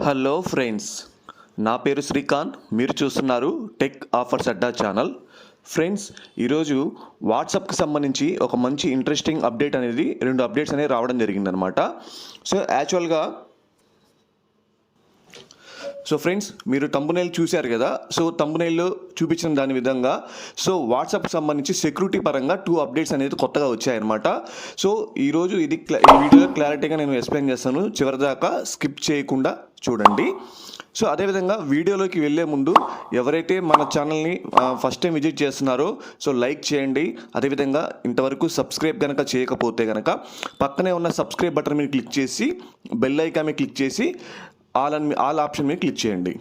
Hello friends, నా పేరు శ్రీకాంత్. మీరు చూస్తున్నారు టెక్ ఆఫర్స్ అడ్డా ఛానల్. ఫ్రెండ్స్, ఈరోజు వాట్సాప్కి సంబంధించి ఒక మంచి ఇంట్రెస్టింగ్ అప్డేట్ అనేది, 2 అప్డేట్స్ అనేవి రావడం జరిగిందనమాట. సో ఫ్రెండ్స్, మీరు థంబ్నెయిల్ చూశారు కదా. సో థంబ్నెయిల్లో చూపించిన దాని విధంగా వాట్సాప్కి సంబంధించి సెక్యూరిటీ పరంగా 2 అప్డేట్స్ అనేది కొత్తగా వచ్చాయన్నమాట. సో ఈరోజు ఈ వీడియోలో క్లారిటీగా నేను ఎక్స్ప్లెయిన్ చేస్తాను. చివరిదాకా స్కిప్ చేయకుండా చూడండి. సో అదేవిధంగా వీడియోలోకి వెళ్ళే ముందు ఎవరైతే మన ఛానల్ని ఫస్ట్ టైం విజిట్ చేస్తున్నారో సో లైక్ చేయండి. అదేవిధంగా ఇంతవరకు సబ్స్క్రైబ్ కనుక చేయకపోతే కనుక పక్కనే ఉన్న సబ్స్క్రైబ్ బటన్ మీద క్లిక్ చేసి బెల్ ఐకాన్ మీద క్లిక్ చేసి ఆల్ ఆప్షన్ మీద క్లిక్ చేయండి.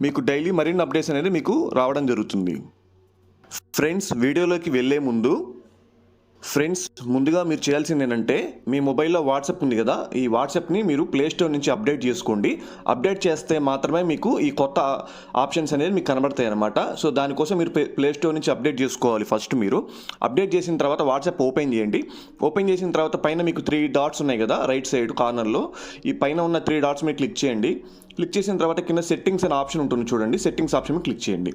మీకు డైలీ మరిన్ని అప్డేట్స్ అనేది మీకు రావడం జరుగుతుంది. ఫ్రెండ్స్, వీడియోలోకి వెళ్ళే ముందు ముందుగా మీరు చేయాల్సింది ఏంటంటే, మీ మొబైల్లో వాట్సాప్ ఉంది కదా, ఈ వాట్సాప్ని మీరు ప్లేస్టోర్ నుంచి అప్డేట్ చేసుకోండి. అప్డేట్ చేస్తే మాత్రమే మీకు ఈ కొత్త ఆప్షన్స్ అనేది మీకు కనబడతాయి అన్నమాట. సో దానికోసం మీరు ప్లేస్టోర్ నుంచి అప్డేట్ చేసుకోవాలి. ఫస్ట్ మీరు అప్డేట్ చేసిన తర్వాత వాట్సాప్ ఓపెన్ చేయండి. ఓపెన్ చేసిన తర్వాత పైన మీకు 3 డాట్స్ ఉన్నాయి కదా, రైట్ సైడ్ కార్నర్లో. ఈ పైన ఉన్న 3 డాట్స్ మీద క్లిక్ చేయండి. క్లిక్ చేసిన తర్వాత కింద సెట్టింగ్స్ అనే ఆప్షన్ ఉంటుంది చూడండి. సెట్టింగ్స్ ఆప్షన్ మీద క్లిక్ చేయండి.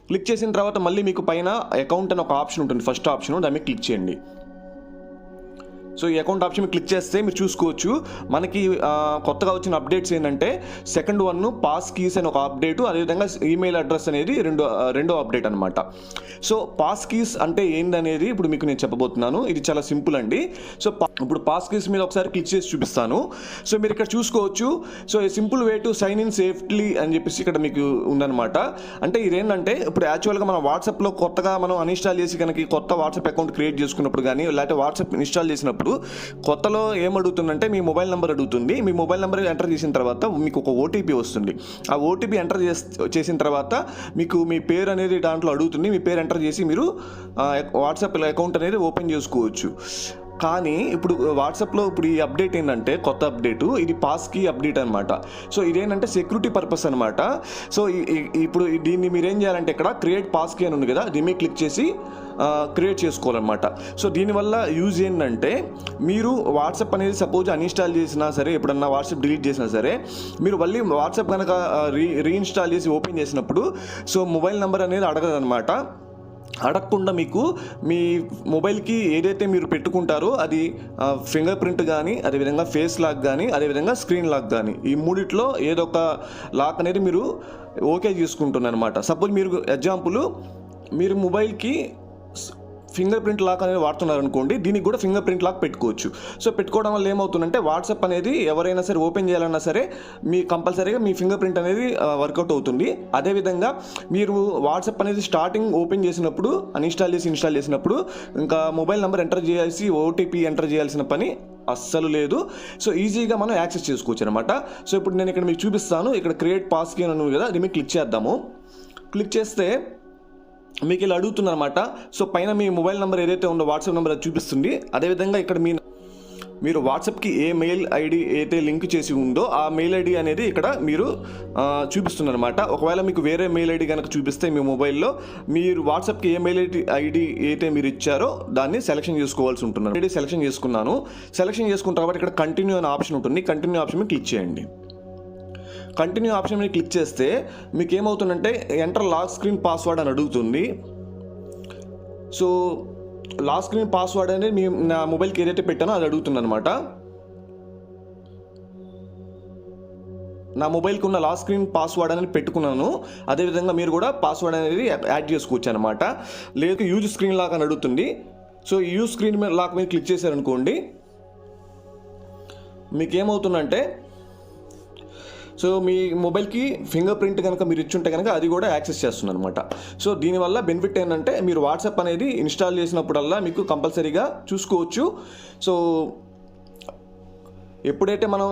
క్లిక్ చేసిన తర్వాత మళ్ళీ మీకు పైన అకౌంట్ అని ఒక ఆప్షన్ ఉంటుంది, ఫస్ట్ ఆప్షన్, దాని మీద క్లిక్ చేయండి. సో ఈ అకౌంట్ ఆప్షన్ క్లిక్ చేస్తే మీరు చూసుకోవచ్చు, మనకి కొత్తగా వచ్చిన అప్డేట్స్ ఏంటంటే, సెకండ్ వన్ పాస్ కీస్ అని ఒక అప్డేటు, అదేవిధంగా ఈమెయిల్ అడ్రస్ అనేది రెండో అప్డేట్ అనమాట. సో పాస్ కీస్ అంటే ఏందనేది ఇప్పుడు మీకు నేను చెప్పబోతున్నాను. ఇది చాలా సింపుల్ అండి. సో ఇప్పుడు పాస్ కీస్ మీద ఒకసారి క్లిక్ చేసి చూపిస్తాను. సో మీరు ఇక్కడ చూసుకోవచ్చు. So a simple way to sign in safely అని చెప్పేసి ఇక్కడ మీకు ఉందన్నమాట. అంటే ఇదేంటంటే, ఇప్పుడు యాక్చువల్గా మన వాట్సాప్లో కొత్తగా మనం అన్ఇన్స్టాల్ చేసి కనుక కొత్త వాట్సాప్ అకౌంట్ క్రియేట్ చేసుకున్నప్పుడు కానీ, లేకపోతే వాట్సాప్ ఇన్స్టాల్ చేసినప్పుడు కొత్తలో ఏమడుగుతుందంటే మీ మొబైల్ నెంబర్ అడుగుతుంది. మీ మొబైల్ నెంబర్ ఎంటర్ చేసిన తర్వాత మీకు ఒక ఓటీపీ వస్తుంది. ఆ ఓటీపీ ఎంటర్ చేసిన తర్వాత మీకు మీ పేరు అనేది దాంట్లో అడుగుతుంది. మీ పేరు ఎంటర్ చేసి మీరు వాట్సాప్ అకౌంట్ అనేది ఓపెన్ చేసుకోవచ్చు. కానీ ఇప్పుడు వాట్సాప్లో ఇప్పుడు ఈ అప్డేట్ ఏంటంటే, కొత్త అప్డేటు, ఇది పాస్ కీ అప్డేట్ అనమాట. సో ఇదేంటంటే సెక్యూరిటీ పర్పస్ అనమాట. సో ఇప్పుడు దీన్ని మీరు ఏం చేయాలంటే, ఇక్కడ క్రియేట్ పాస్ కీ అని ఉంది కదా, దీని మీద క్లిక్ చేసి క్రియేట్ చేసుకోవాలన్నమాట. సో దీనివల్ల యూజ్ ఏంటంటే, మీరు వాట్సాప్ అనేది సపోజ్ అన్ఇన్స్టాల్ చేసినా సరే, ఎప్పుడన్నా వాట్సాప్ డిలీట్ చేసినా సరే, మీరు మళ్ళీ వాట్సాప్ కనుక రీఇన్స్టాల్ చేసి ఓపెన్ చేసినప్పుడు సో మొబైల్ నెంబర్ అనేది అడగదనమాట. అడగకుండా మీకు మీ మొబైల్కి ఏదైతే మీరు పెట్టుకుంటారో అది ఫింగర్ ప్రింట్ కానీ, అదేవిధంగా ఫేస్ లాక్ కానీ, అదేవిధంగా స్క్రీన్ లాక్ కానీ, ఈ మూడిట్లో ఏదో ఒక లాక్ అనేది మీరు ఓకే చేసుకుంటున్నారు అనమాట. సపోజ్ మీరు ఎగ్జాంపుల్, మీరు మొబైల్కి ఫింగర్ ప్రింట్ లాక్ అనేది వాడుతున్నారు అనుకోండి, దీనికి కూడా ఫింగర్ ప్రింట్ లాక్ పెట్టుకోవచ్చు. సో పెట్టుకోవడం వల్ల ఏమవుతుందంటే, వాట్సాప్ అనేది ఎవరైనా సరే ఓపెన్ చేయాలన్నా సరే మీ కంపల్సరీగా మీ ఫింగర్ ప్రింట్ అనేది వర్కౌట్ అవుతుంది. అదేవిధంగా మీరు వాట్సాప్ అనేది స్టార్టింగ్ ఓపెన్ చేసినప్పుడు ఇన్స్టాల్ చేసినప్పుడు ఇంకా మొబైల్ నెంబర్ ఎంటర్ చేయాల్సి, ఓటీపీ ఎంటర్ చేయాల్సిన పని అస్సలు లేదు. సో ఈజీగా మనం యాక్సెస్ చేసుకోవచ్చు అనమాట. సో ఇప్పుడు నేను ఇక్కడ మీకు చూపిస్తాను. ఇక్కడ క్రియేట్ పాస్ కీ అని ఉంది కదా, దీన్ని క్లిక్ చేద్దాము. క్లిక్ చేస్తే మీకు ఇలా అడుగుతుంది అనమాట. సో పైన మీ మొబైల్ నెంబర్ ఏదైతే ఉందో వాట్సాప్ నెంబర్ అది చూపిస్తుంది. అదేవిధంగా ఇక్కడ మీరు వాట్సాప్కి ఏ మెయిల్ ఐడి అయితే లింక్ చేసి ఉందో ఆ మెయిల్ ఐడి అనేది ఇక్కడ మీరు చూపిస్తుందన్నమాట. ఒకవేళ మీకు వేరే మెయిల్ ఐడి కనుక చూపిస్తే మీ మొబైల్లో, మీరు వాట్సాప్కి ఏ మెయిల్ ఐడి అయితే మీరు ఇచ్చారో దాన్ని సెలెక్షన్ చేసుకోవాల్సి ఉంటుంది. ఐడి సెలెక్షన్ చేసుకున్నాను. సెలెక్షన్ చేసుకున్న తర్వాత ఇక్కడ కంటిన్యూ అనే ఆప్షన్ ఉంటుంది. కంటిన్యూ ఆప్షన్ మీద క్లిక్ చేయండి. కంటిన్యూ ఆప్షన్ మీద క్లిక్ చేస్తే మీకు ఏమవుతుందంటే, ఎంటర్ లాక్ స్క్రీన్ పాస్వర్డ్ అని అడుగుతుంది. సో లాక్ స్క్రీన్ పాస్వర్డ్ అనేది నా మొబైల్కి ఏదైతే పెట్టానో అది అడుగుతుంది అనమాట. నా మొబైల్కి ఉన్న లాక్ స్క్రీన్ పాస్వర్డ్ అనేది పెట్టుకున్నాను. అదేవిధంగా మీరు కూడా పాస్వర్డ్ అనేది యాడ్ చేసుకోవచ్చు అనమాట. లేదు యూజ్ స్క్రీన్ లాక్ అని అడుగుతుంది. సో యూజ్ స్క్రీన్ లాక్ మీద క్లిక్ చేశారనుకోండి, మీకు ఏమవుతుందంటే, సో మీ మొబైల్కి ఫింగర్ ప్రింట్ కనుక మీరు ఇచ్చుంటే కనుక అది కూడా యాక్సెస్ చేస్తుంది అనమాట. సో దీనివల్ల బెనిఫిట్ ఏంటంటే, మీరు వాట్సాప్ అనేది ఇన్స్టాల్ చేసినప్పుడల్లా మీకు కంపల్సరీగా చూసుకోవచ్చు. సో ఎప్పుడైతే మనం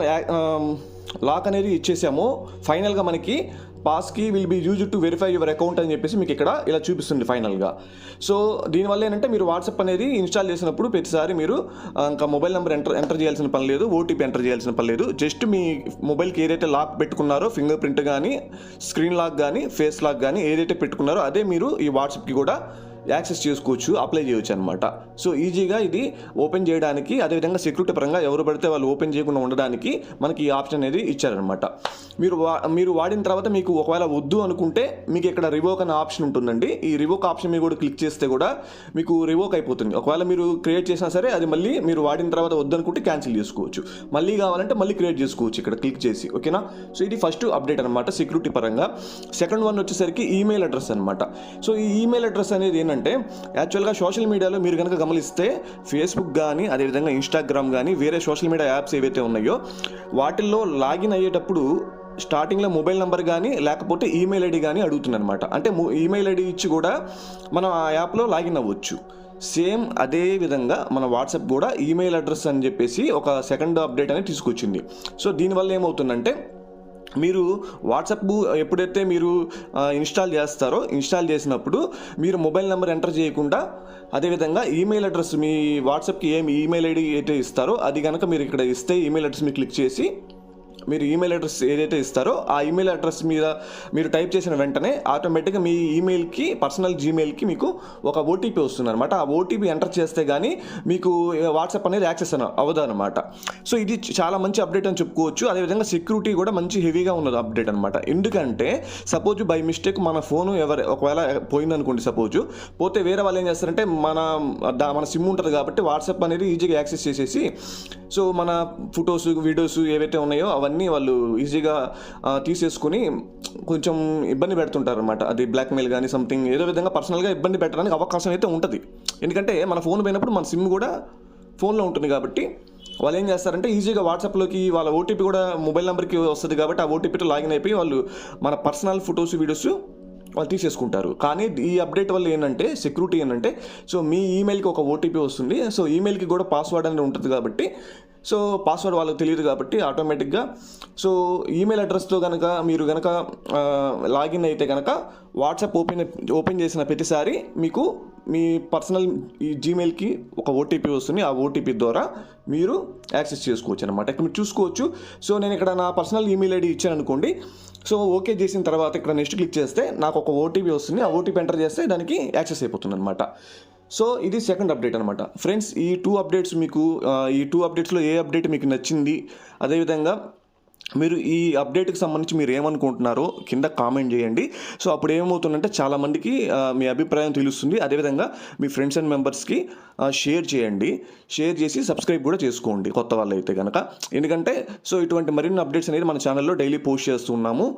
లాక్ అనేది ఇచ్చేసామో, ఫైనల్గా మనకి pass key will be used to verify your account అని చెప్పేసి మీకు ఇక్కడ ఇలా చూపిస్తుంది ఫైనల్గా. సో దీనివల్ల ఏంటంటే, మీరు వాట్సాప్ అనేది ఇన్స్టాల్ చేసినప్పుడు ప్రతిసారి మీరు ఇంకా మొబైల్ నెంబర్ ఎంటర్ చేయాల్సిన పని లేదు, ఓటీపీ ఎంటర్ చేయాల్సిన పని లేదు. జస్ట్ మీ మొబైల్కి ఏదైతే లాక్ పెట్టుకున్నారో, ఫింగర్ ప్రింట్ కానీ, స్క్రీన్ లాక్ కానీ, ఫేస్ లాక్ కానీ ఏదైతే పెట్టుకున్నారో అదే మీరు ఈ వాట్సాప్కి కూడా యాక్సెస్ చేసుకోవచ్చు, అప్లై చేయొచ్చు అనమాట. సో ఈజీగా ఇది ఓపెన్ చేయడానికి, అదేవిధంగా సెక్యూరిటీ పరంగా ఎవరు పడితే వాళ్ళు ఓపెన్ చేయకుండా ఉండడానికి మనకి ఈ ఆప్షన్ అనేది ఇచ్చారనమాట. మీరు వాడిన తర్వాత మీకు ఒకవేళ వద్దు అనుకుంటే మీకు ఇక్కడ రివోక్ అనే ఆప్షన్ ఉంటుందండి. ఈ రివోక్ ఆప్షన్ మీద కూడా క్లిక్ చేస్తే కూడా మీకు రివోక్ అయిపోతుంది. ఒకవేళ మీరు క్రియేట్ చేసినా సరే అది మళ్ళీ మీరు వాడిన తర్వాత వద్దు అనుకుంటే క్యాన్సిల్ చేసుకోవచ్చు, మళ్ళీ కావాలంటే మళ్ళీ క్రియేట్ చేసుకోవచ్చు ఇక్కడ క్లిక్ చేసి. ఓకేనా? సో ఇది ఫస్ట్ అప్డేట్ అనమాట సెక్యూరిటీ పరంగా. సెకండ్ వన్ వచ్చేసరికి ఈమెయిల్ అడ్రస్ అనమాట. సో ఈ ఈమెయిల్ అడ్రస్ అనేది ఏంటంటే యాక్చువల్గా సోషల్ మీడియాలో మీరు కనుక గమనిస్తే ఫేస్బుక్ కానీ అదేవిధంగా ఇన్స్టాగ్రామ్ కానీ వేరే సోషల్ మీడియా యాప్స్ ఏవైతే ఉన్నాయో వాటిల్లో లాగిన్ అయ్యేటప్పుడు స్టార్టింగ్లో మొబైల్ నెంబర్ కానీ లేకపోతే ఈమెయిల్ ఐడి కానీ అడుగుతుందన్నమాట. అంటే ఈమెయిల్ ఐడి ఇచ్చి కూడా మనం ఆ యాప్లో లాగిన్ అవ్వచ్చు. సేమ్ అదే విధంగా మన వాట్సాప్ కూడా ఈమెయిల్ అడ్రస్ అని చెప్పేసి ఒక సెకండ్ అప్డేట్ అనేది తీసుకొచ్చింది. సో దీనివల్ల ఏమవుతుందంటే మీరు వాట్సాప్ ఎప్పుడైతే మీరు ఇన్స్టాల్ చేసినప్పుడు మీరు మొబైల్ నెంబర్ ఎంటర్ చేయకుండా అదేవిధంగా ఈమెయిల్ అడ్రస్ మీ వాట్సాప్కి ఏమి ఈమెయిల్ ఐడి అయితే ఇస్తారో అది కనుక మీరు ఇక్కడ ఇస్తే ఈమెయిల్ అడ్రస్ మీరు క్లిక్ చేసి మీరు ఈమెయిల్ అడ్రస్ ఏదైతే ఇస్తారో ఆ ఈమెయిల్ అడ్రస్ మీద మీరు టైప్ చేసిన వెంటనే ఆటోమేటిక్గా మీ ఈమెయిల్కి పర్సనల్ జీమెయిల్కి మీకు ఒక ఓటీపీ వస్తుంది అనమాట. ఆ ఓటీపీ ఎంటర్ చేస్తే కానీ మీకు వాట్సాప్ అనేది యాక్సెస్ అవ్వదు అనమాట. సో ఇది చాలా మంచి అప్డేట్ అని చెప్పుకోవచ్చు. అదేవిధంగా సెక్యూరిటీ కూడా మంచి హెవీగా ఉన్నది అప్డేట్ అనమాట. ఎందుకంటే సపోజ్ బై మిస్టేక్ మన ఫోను ఒకవేళ పోయిందనుకోండి, సపోజ్ పోతే వేరే వాళ్ళు ఏం చేస్తారంటే మన సిమ్ ఉంటుంది కాబట్టి వాట్సాప్ అనేది ఈజీగా యాక్సెస్ చేసేసి సో మన ఫొటోస్ వీడియోస్ ఏవైతే ఉన్నాయో అవన్నీ వాళ్ళు ఈజీగా తీసేసుకుని కొంచెం ఇబ్బంది పెడుతుంటారు అనమాట. అది బ్లాక్మెయిల్ కానీ సంథింగ్ ఏదో విధంగా పర్సనల్గా ఇబ్బంది పెట్టడానికి అవకాశం అయితే ఉంటుంది. ఎందుకంటే మన ఫోన్ పోయినప్పుడు మన సిమ్ కూడా ఫోన్లో ఉంటుంది కాబట్టి వాళ్ళు ఏం చేస్తారంటే ఈజీగా వాట్సాప్లోకి వాళ్ళ ఓటీపీ కూడా మొబైల్ నెంబర్కి వస్తుంది కాబట్టి ఆ ఓటీపీతో లాగిన్ అయిపోయి వాళ్ళు మన పర్సనల్ ఫొటోస్ వీడియోస్ వాళ్ళు తీసేసుకుంటారు. కానీ ఈ అప్డేట్ వల్ల ఏంటంటే సెక్యూరిటీ ఏంటంటే సో మీ ఈమెయిల్కి ఒక ఓటీపీ వస్తుంది. సో ఈమెయిల్కి కూడా పాస్వర్డ్ అనేది ఉంటుంది కాబట్టి సో పాస్వర్డ్ వాళ్ళకి తెలియదు కాబట్టి ఆటోమేటిక్గా సో ఈమెయిల్ అడ్రస్తో కనుక మీరు కనుక లాగిన్ అయితే కనుక వాట్సాప్ ఓపెన్ చేసిన ప్రతిసారి మీకు మీ పర్సనల్ ఈ జీమెయిల్కి ఒక ఓటీపీ వస్తుంది. ఆ ఓటీపీ ద్వారా మీరు యాక్సెస్ చేసుకోవచ్చు అనమాట. ఇక్కడ మీరు చూసుకోవచ్చు. సో నేను ఇక్కడ నా పర్సనల్ ఈమెయిల్ ఐడి ఇచ్చాను అనుకోండి. సో ఓకే చేసిన తర్వాత ఇక్కడ నెక్స్ట్ క్లిక్ చేస్తే నాకు ఒక ఓటీపీ వస్తుంది. ఆ ఓటీపీ ఎంటర్ చేస్తే దానికి యాక్సెస్ అయిపోతుంది అనమాట. సో ఇది సెకండ్ అప్డేట్ అనమాట. ఫ్రెండ్స్ ఈ టూ అప్డేట్స్లో ఏ అప్డేట్ మీకు నచ్చింది, అదేవిధంగా మీరు ఈ అప్డేట్కి సంబంధించి మీరు ఏమనుకుంటున్నారో కింద కామెంట్ చేయండి. సో అప్పుడు ఏమవుతుందంటే చాలామందికి మీ అభిప్రాయం తెలుస్తుంది. అదేవిధంగా మీ ఫ్రెండ్స్ అండ్ మెంబర్స్కి షేర్ చేయండి. షేర్ చేసి సబ్స్క్రైబ్ కూడా చేసుకోండి కొత్త వాళ్ళు అయితే కనుక. ఎందుకంటే సో ఇటువంటి మరిన్ని అప్డేట్స్ అనేది మన ఛానల్లో డైలీ పోస్ట్ చేస్తున్నాము.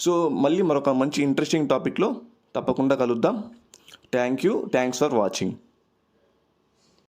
సో మళ్ళీ మరొక మంచి ఇంట్రెస్టింగ్ టాపిక్లో తప్పకుండా కలుద్దాం. Thanks for watching.